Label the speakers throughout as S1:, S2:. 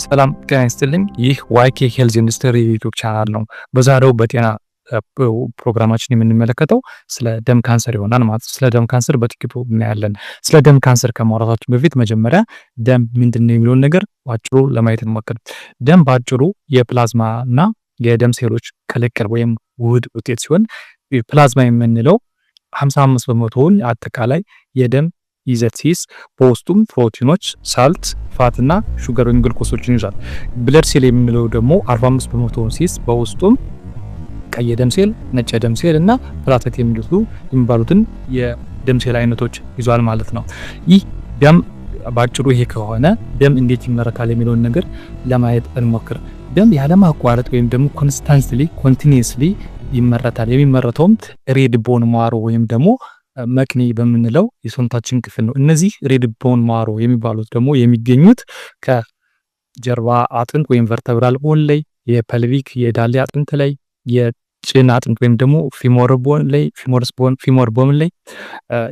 S1: ሰላም ጤና ይስጥልኝ። ይህ ዋይኬ ሄልዝ ኢንዱስትሪ ዩቲዩብ ቻናል ነው። በዛሬው በጤና ፕሮግራማችን የምንመለከተው ስለ ደም ካንሰር ይሆናል ማለት ነው። ስለ ደም ካንሰር በጥቂቱ እናያለን። ስለ ደም ካንሰር ከማውራታችን በፊት መጀመሪያ ደም ምንድነው የሚለውን ነገር ባጭሩ ለማየት እንሞክር። ደም ባጭሩ የፕላዝማ እና የደም ሴሎች ቅልቅል ወይም ውህድ ውጤት ሲሆን ፕላዝማ የምንለው 55 በመቶውን አጠቃላይ የደም ይዘት ሲይዝ በውስጡም ፕሮቲኖች፣ ሳልት፣ ፋትና ሹገር ወይም ግሉኮሶችን ይዟል። ብለድ ሴል የምንለው ደግሞ 45 በመቶውን ሲይዝ በውስጡም ቀይ ደም ሴል፣ ነጭ ደም ሴል እና ፕላትሌት የሚባሉትን የደም ሴል አይነቶች ይዟል ማለት ነው። ይህ ደም ባጭሩ ይሄ ከሆነ ደም እንዴት ይመረታል የሚለውን ነገር ለማየት እንሞክር። ደም ያለማቋረጥ ወይም ደግሞ ኮንቲኒየስሊ ይመረታል። የሚመረተውም ሬድ ቦን ማሮ ወይም ደግሞ መክኒ በምንለው የሰውነታችን ክፍል ነው። እነዚህ ሬድ ቦን ማሮ የሚባሉት ደግሞ የሚገኙት ከጀርባ አጥንት ወይም ቨርተብራል ቦን ላይ፣ የፐልቪክ የዳሌ አጥንት ላይ፣ የጭን አጥንት ወይም ደግሞ ፊሞር ቦን ላይ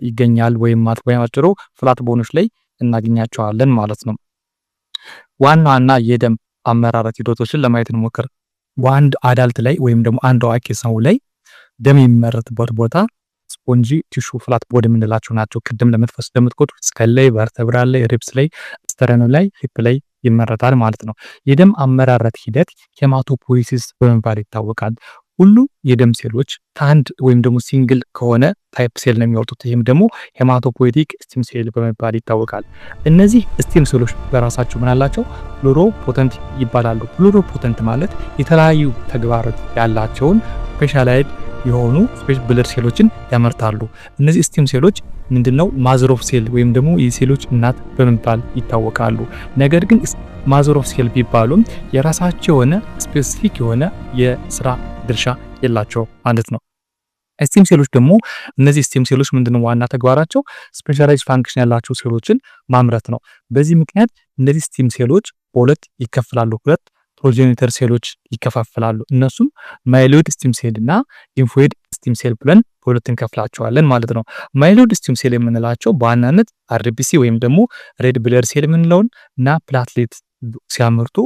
S1: ይገኛል ወይም አጭሩ ፍላት ቦኖች ላይ እናገኛቸዋለን ማለት ነው። ዋና ዋና የደም አመራረት ሂደቶችን ለማየት እንሞክር። በአንድ አዳልት ላይ ወይም ደግሞ አንድ አዋቂ ሰው ላይ ደም የሚመረትበት ቦታ ስፖንጂ ቲሹ ፍላት ቦዲ የምንላቸው ናቸው። ቅድም ለመጥፈስ እንደምትቆጡ ስካል ላይ፣ ቨርተብራል ላይ፣ ሪብስ ላይ፣ ስተረኑ ላይ፣ ሂፕ ላይ ይመረታል ማለት ነው። የደም አመራረት ሂደት ሄማቶፖይሲስ በመባል ይታወቃል። ሁሉ የደም ሴሎች ከአንድ ወይም ደግሞ ሲንግል ከሆነ ታይፕ ሴል ነው የሚወጡት። ይህም ደግሞ ሄማቶፖይቲክ ስቲም ሴል በመባል ይታወቃል። እነዚህ ስቲም ሴሎች በራሳቸው ምን አላቸው? ፕሉሪፖተንት ይባላሉ። ፕሉሪፖተንት ማለት የተለያዩ ተግባራት ያላቸውን ስፔሻላይዝድ የሆኑ ብለድ ሴሎችን ያመርታሉ። እነዚህ ስቲም ሴሎች ምንድነው? ማዘር ኦፍ ሴል ወይም ደግሞ የሴሎች እናት በመባል ይታወቃሉ። ነገር ግን ማዘር ኦፍ ሴል ቢባሉም የራሳቸው የሆነ ስፔሲፊክ የሆነ የስራ ድርሻ የላቸው ማለት ነው። ስቲም ሴሎች ደግሞ እነዚህ ስቲም ሴሎች ምንድነው ዋና ተግባራቸው? ስፔሻላይዝድ ፋንክሽን ያላቸው ሴሎችን ማምረት ነው። በዚህ ምክንያት እነዚህ ስቲም ሴሎች በሁለት ይከፈላሉ። ሁለት ፕሮጀኒተር ሴሎች ይከፋፈላሉ። እነሱም ማይሎይድ ስቲም ሴል እና ሊምፎይድ ስቲም ሴል ብለን በሁለት እንከፍላቸዋለን ማለት ነው። ማይሎይድ ስቲም ሴል የምንላቸው በዋናነት አርቢሲ ወይም ደግሞ ሬድ ብለድ ሴል የምንለውን እና ፕላትሌት ሲያመርቱ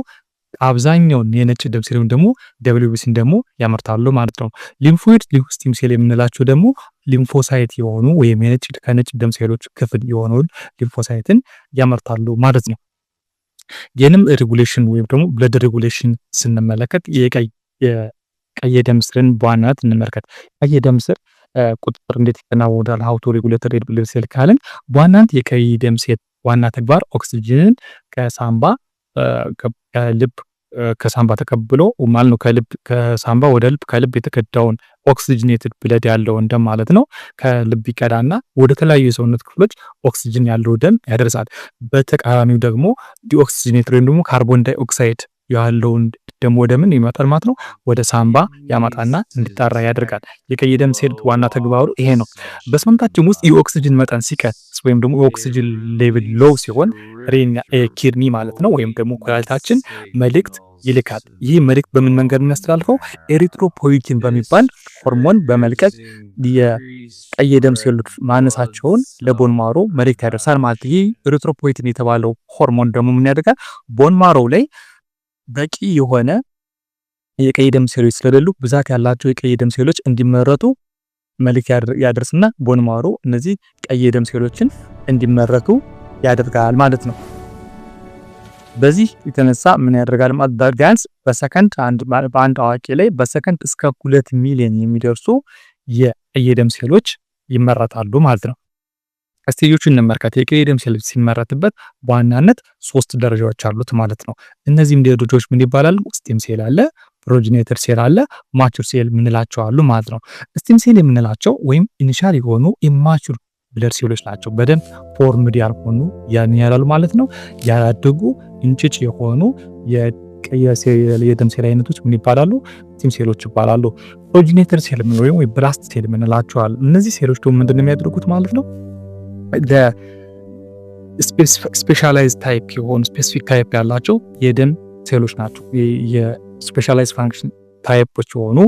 S1: አብዛኛውን የነጭ ደም ሴል ወይም ደግሞ ደብሊውቢሲን ደግሞ ያመርታሉ ማለት ነው። ሊምፎይድ ስቲም ሴል የምንላቸው ደግሞ ሊምፎሳይት የሆኑ ወይም ከነጭ ደም ሴሎች ክፍል የሆነውን ሊምፎሳይትን ያመርታሉ ማለት ነው። የንም ሬጉሌሽን ወይም ደግሞ ብለድ ሬጉሌሽን ስንመለከት የቀይ ደም ስርን በዋናነት እንመልከት። ቀይ ደም ስር ቁጥጥር እንዴት ይከናወናል? ሃው ቱ ሬጉሌት ሬድ ብለድ ሴል ካልን በዋናነት የቀይ ደም ሴል ዋና ተግባር ኦክሲጅንን ከሳምባ ተቀብሎ ማለት ነው። ከሳምባ ወደ ልብ፣ ከልብ የተቀዳውን ኦክሲጅኔትድ ብለድ ያለው ደም ማለት ነው ከልብ ይቀዳና ወደ ተለያዩ የሰውነት ክፍሎች ኦክሲጅን ያለው ደም ያደርሳል። በተቃራኒው ደግሞ ዲኦክሲጅኔትድ ወይም ደግሞ ካርቦን ዳይኦክሳይድ ያለውን ደም ወደ ምን ይመጣል ማለት ነው? ወደ ሳምባ ያመጣና እንዲጣራ ያደርጋል። የቀይ ደም ሴል ዋና ተግባሩ ይሄ ነው። በሰውነታችን ውስጥ የኦክሲጅን መጠን ሲቀንስ ወይም ደግሞ የኦክሲጅን ሌቭል ሎው ሲሆን ኪድኒ ማለት ነው ወይም ደግሞ ኩላሊታችን መልእክት ይልካል። ይህ መልእክት በምን መንገድ የሚያስተላልፈው? ኤሪትሮፖይቲን በሚባል ሆርሞን በመልቀቅ የቀይ ደም ሴሎች ማነሳቸውን ለቦን ማሮ መልእክት ያደርሳል ማለት ነው። ይህ ኤሪትሮፖይቲን የተባለው ሆርሞን ደግሞ ምን ያደርጋል? ቦን ማሮ ላይ በቂ የሆነ የቀይ ደም ሴሎች ስለሌሉ ብዛት ያላቸው የቀይ ደም ሴሎች እንዲመረቱ መልእክት ያደርስና ቦን ማሮ እነዚህ ቀይ ደም ሴሎችን እንዲመረቱ ያደርጋል ማለት ነው። በዚህ የተነሳ ምን ያደርጋል ማለት ቢያንስ በሰከንድ በአንድ አዋቂ ላይ በሰከንድ እስከ 2 ሚሊዮን የሚደርሱ የቀይ ደም ሴሎች ይመረታሉ ማለት ነው። ስቴጆቹን እንመልከት። የቀይ ደም ሴል ሲመረትበት በዋናነት 3 ደረጃዎች አሉት ማለት ነው። እነዚህም ደረጃዎች ምን ይባላሉ? ስቲም ሴል አለ፣ ፕሮጀኔተር ሴል አለ፣ ማቹር ሴል ምንላቸው አሉ ማለት ነው። ስቲም ሴል የምንላቸው ወይም ኢኒሻል የሆኑ ኢማቹር ብለድ ሴሎች ናቸው። በደንብ ፎርምድ ያልሆኑ ያላሉ ማለት ነው። ያላደጉ እንጭጭ የሆኑ የደም ሴል አይነቶች ምን ይባላሉ? ስቲም ሴሎች ይባላሉ። ፕሮጀኔተር ሴል ወይም ብላስት ሴል ምንላቸው አሉ። እነዚህ ሴሎች ደግሞ ምንድነው የሚያደርጉት ማለት ነው? ስፔሻላይዝድ ታይፕ የሆኑ ስፔሲፊክ ታይፕ ያላቸው የደም ሴሎች ናቸው። የስፔሻላይዝድ ፋንክሽን ታይፖች የሆኑ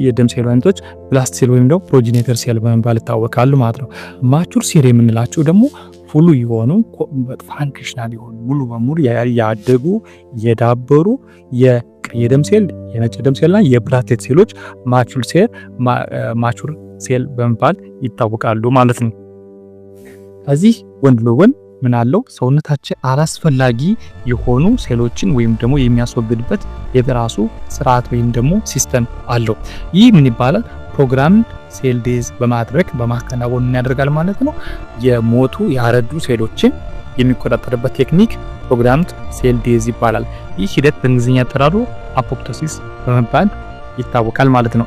S1: የደም ሴል አይነቶች ብላስት ሴል ወይም ደግሞ ፕሮጀኔተር ሴል በመባል ይታወቃሉ ማለት ነው። ማቹር ሴል የምንላቸው ደግሞ ፉሉ የሆኑ ፋንክሽናል የሆኑ ሙሉ በሙሉ ያደጉ የዳበሩ የቀይ ደም ሴል፣ የነጭ ደም ሴልና የፕላትሌት ሴሎች ማቹር ሴል በመባል ይታወቃሉ ማለት ነው። ከዚህ ጎን ለጎን ምን አለው ሰውነታችን አላስፈላጊ የሆኑ ሴሎችን ወይም ደግሞ የሚያስወግድበት የራሱ ስርዓት ወይም ደግሞ ሲስተም አለው። ይህ ምን ይባላል? ፕሮግራም ሴል ዴዝ በማድረግ በማከናወን ምን ያደርጋል ማለት ነው? የሞቱ ያረዱ ሴሎችን የሚቆጣጠርበት ቴክኒክ ፕሮግራምድ ሴል ዴዝ ይባላል። ይህ ሂደት በእንግሊዝኛ አጠራሩ አፖፕቶሲስ በመባል ይታወቃል ማለት ነው።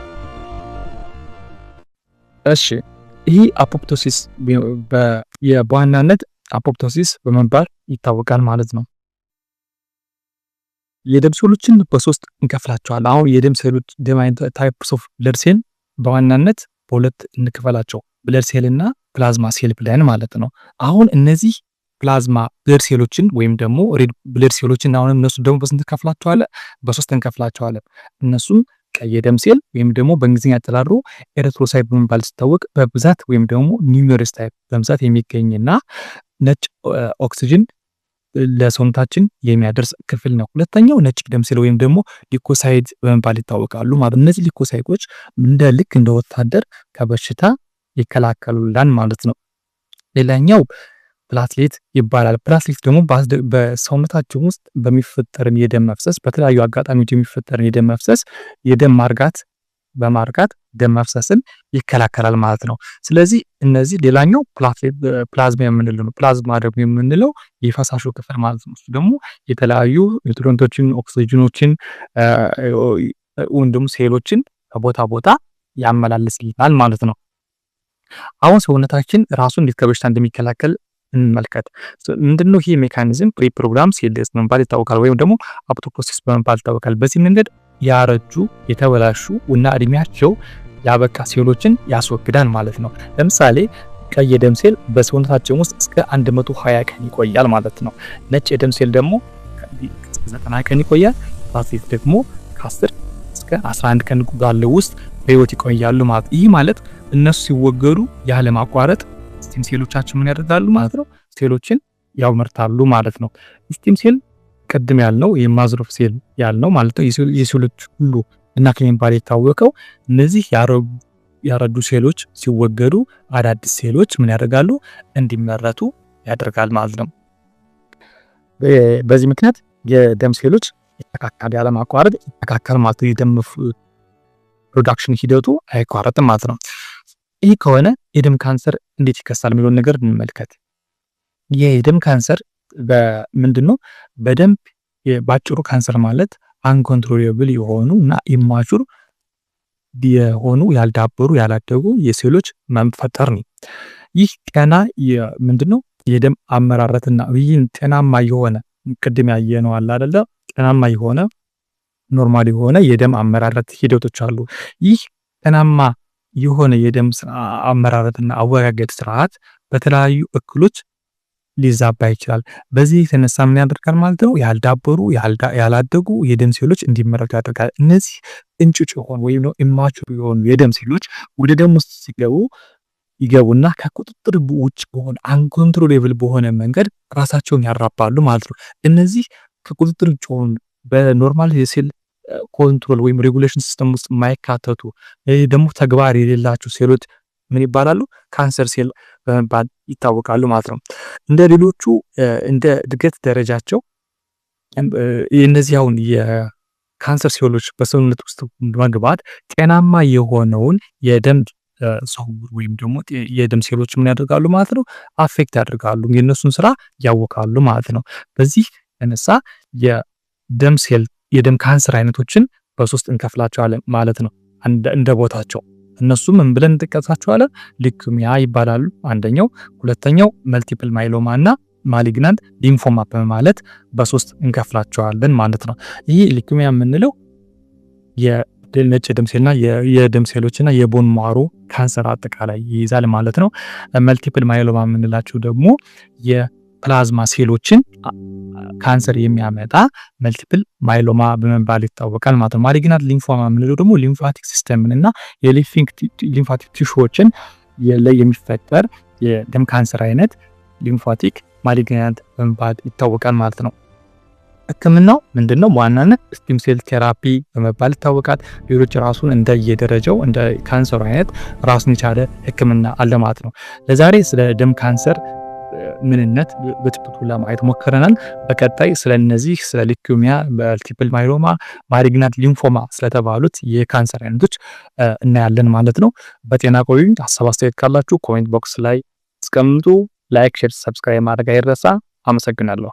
S1: እሺ ይህ አፖፕቶሲስ በዋናነት አፖፕቶሲስ በመባል ይታወቃል ማለት ነው። የደም ሴሎችን በሶስት እንከፍላቸዋለን። አሁን የደም ሴሎች ታይፕስ ኦፍ ብለድ ሴል በዋናነት በሁለት እንከፍላቸው፣ ብለድ ሴል እና ፕላዝማ ሴል ብለን ማለት ነው። አሁን እነዚህ ፕላዝማ ብለድ ሴሎችን ወይም ደግሞ ሬድ ብለድ ሴሎችን አሁን እነሱ ደግሞ በስንት እንከፍላቸዋለን? በሶስት እንከፍላቸዋለን። እነሱም ቀይ ደም ሴል ወይም ደግሞ በእንግሊዝኛ አጠራሩ ኤሪትሮሳይት በመባል ሲታወቅ በብዛት ወይም ደግሞ ኒውሜረስ ታይፕ በብዛት የሚገኝና ነጭ ኦክሲጅን ለሰውነታችን የሚያደርስ ክፍል ነው። ሁለተኛው ነጭ ደም ሴል ወይም ደግሞ ሊኮሳይድ በመባል ይታወቃሉ ማለት ነው። እነዚህ ሊኮሳይቶች ልክ እንደ ወታደር ከበሽታ ይከላከሉላን ማለት ነው። ሌላኛው ፕላትሌት ይባላል። ፕላትሌት ደግሞ በሰውነታችን ውስጥ በሚፈጠርን የደም መፍሰስ በተለያዩ አጋጣሚዎች የሚፈጠርን የደም መፍሰስ የደም ማርጋት ደም መፍሰስን ይከላከላል ማለት ነው። ስለዚህ እነዚህ ሌላኛው ፕላዝማ የምንለው ነው። ፕላዝማ ደግሞ የምንለው የፈሳሹ ክፍል ማለት ነው። እሱ ደግሞ የተለያዩ ኒውትሪየንቶችን፣ ኦክሲጅኖችን ወይም ደግሞ ሴሎችን ከቦታ ቦታ ያመላልስልናል ማለት ነው። አሁን ሰውነታችን ራሱን እንዴት ከበሽታ እንደሚከላከል እንመልከት። ምንድነው ይሄ ሜካኒዝም? ፕሮግራም ሴል ዴዝ በመባል ይታወቃል፣ ወይም ደግሞ አፖፕቶሲስ በመባል ይታወቃል። በዚህ መንገድ ያረጁ የተበላሹ እና እድሜያቸው ያበቃ ሴሎችን ያስወግዳል ማለት ነው። ለምሳሌ ቀይ የደም ሴል በሰውነታችን ውስጥ እስከ 120 ቀን ይቆያል ማለት ነው። ነጭ የደም ሴል ደግሞ እስከ 90 ቀን ይቆያል። ፕላትሌት ደግሞ ከ10 እስከ 11 ቀን ባለው ውስጥ በህይወት ይቆያሉ ማለት። ይህ ማለት እነሱ ሲወገዱ ያለ ማቋረጥ ስቲም ሴሎቻችን ምን ያደርጋሉ ማለት ነው? ሴሎችን ያመርታሉ ማለት ነው። ስቲም ሴል ቀድም ያልነው የማዝሮፍ ሴል ያልነው ማለት ነው የሴሎች ሁሉ እና ከሚባል የታወቀው እነዚህ ያረዱ ሴሎች ሲወገዱ አዳዲስ ሴሎች ምን ያደርጋሉ? እንዲመረቱ ያደርጋል ማለት ነው። በዚህ ምክንያት የደም ሴሎች ይተካካል፣ ያለ ማቋረጥ ይተካካል ማለት ነው። የደም ፕሮዳክሽን ሂደቱ አይቋረጥም ማለት ነው። ይህ ከሆነ የደም ካንሰር እንዴት ይከሳል የሚለውን ነገር እንመልከት። የደም ካንሰር በምንድነው? በደንብ ባጭሩ ካንሰር ማለት አንኮንትሮሌብል የሆኑ እና ኢማቹር የሆኑ ያልዳበሩ ያላደጉ የሴሎች መፈጠር ነው። ይህ ጤና ምንድነው? የደም አመራረትና ይህን ጤናማ የሆነ ቅድም ያየነው አለ አይደለ? ጤናማ የሆነ ኖርማል የሆነ የደም አመራረት ሂደቶች አሉ። ይህ ጤናማ የሆነ የደም አመራረትና አወጋገድ ስርዓት በተለያዩ እክሎች ሊዛባ ይችላል። በዚህ የተነሳ ምን ያደርጋል ማለት ነው? ያልዳበሩ ያላደጉ የደም ሴሎች እንዲመረቱ ያደርጋል። እነዚህ እንጭጭ የሆኑ ወይም ነው ኢማቹር የሆኑ የደም ሴሎች ወደ ደም ውስጥ ይገቡና ከቁጥጥር ውጭ በሆነ አንኮንትሮሌብል በሆነ መንገድ ራሳቸውን ያራባሉ ማለት ነው። እነዚህ ከቁጥጥር ውጭ ሆኑ በኖርማል የሴል ኮንትሮል ወይም ሬጉሌሽን ሲስተም ውስጥ የማይካተቱ ደግሞ ተግባር የሌላቸው ሴሎች ምን ይባላሉ? ካንሰር ሴል በመባል ይታወቃሉ ማለት ነው። እንደ ሌሎቹ እንደ እድገት ደረጃቸው እነዚህ አሁን የካንሰር ሴሎች በሰውነት ውስጥ መግባት ጤናማ የሆነውን የደም ዝውውር ወይም ደግሞ የደም ሴሎች ምን ያደርጋሉ ማለት ነው? አፌክት ያደርጋሉ፣ የእነሱን ስራ ያወካሉ ማለት ነው። በዚህ የተነሳ የደም ካንሰር አይነቶችን በሶስት እንከፍላቸዋለን ማለት ነው እንደ ቦታቸው። እነሱም ምን ብለን እንጠቀሳቸዋለን? ሊኩሚያ ይባላሉ አንደኛው፣ ሁለተኛው መልቲፕል ማይሎማ እና ማሊግናንት ሊምፎማ በማለት በሶስት እንከፍላቸዋለን ማለት ነው። ይህ ሊኩሚያ የምንለው የነጭ ደም ሴልና የደም ሴሎችና የቦን ማሮ ካንሰር አጠቃላይ ይይዛል ማለት ነው። መልቲፕል ማይሎማ የምንላቸው ደግሞ የፕላዝማ ሴሎችን ካንሰር የሚያመጣ መልቲፕል ማይሎማ በመባል ይታወቃል ማለት ነው። ማሊግናንት ሊምፎማ የምንለው ደግሞ ሊምፋቲክ ሲስተምን እና የሊምፋቲክ ቲሹዎችን ላይ የሚፈጠር የደም ካንሰር አይነት ሊምፋቲክ ማሊግናንት በመባል ይታወቃል ማለት ነው። ህክምናው ምንድነው? በዋናነት ስቲም ሴል ቴራፒ በመባል ይታወቃል። ሌሎች ራሱን እንደየደረጃው እንደ ካንሰሩ አይነት ራሱን የቻለ ህክምና አለ ማለት ነው። ለዛሬ ስለ ደም ካንሰር ምንነት በጥቂቱ ለማየት ሞክረናል። በቀጣይ ስለ እነዚህ ስለ ሊኩሚያ፣ መልቲፕል ማይሎማ፣ ማሊግናንት ሊምፎማ ስለተባሉት የካንሰር አይነቶች እናያለን ማለት ነው። በጤና ቆዩ። ሀሳብ አስተያየት ካላችሁ ኮሜንት ቦክስ ላይ አስቀምጡ። ላይክ፣ ሼር፣ ሰብስክራይብ ማድረግ አይረሳ። አመሰግናለሁ።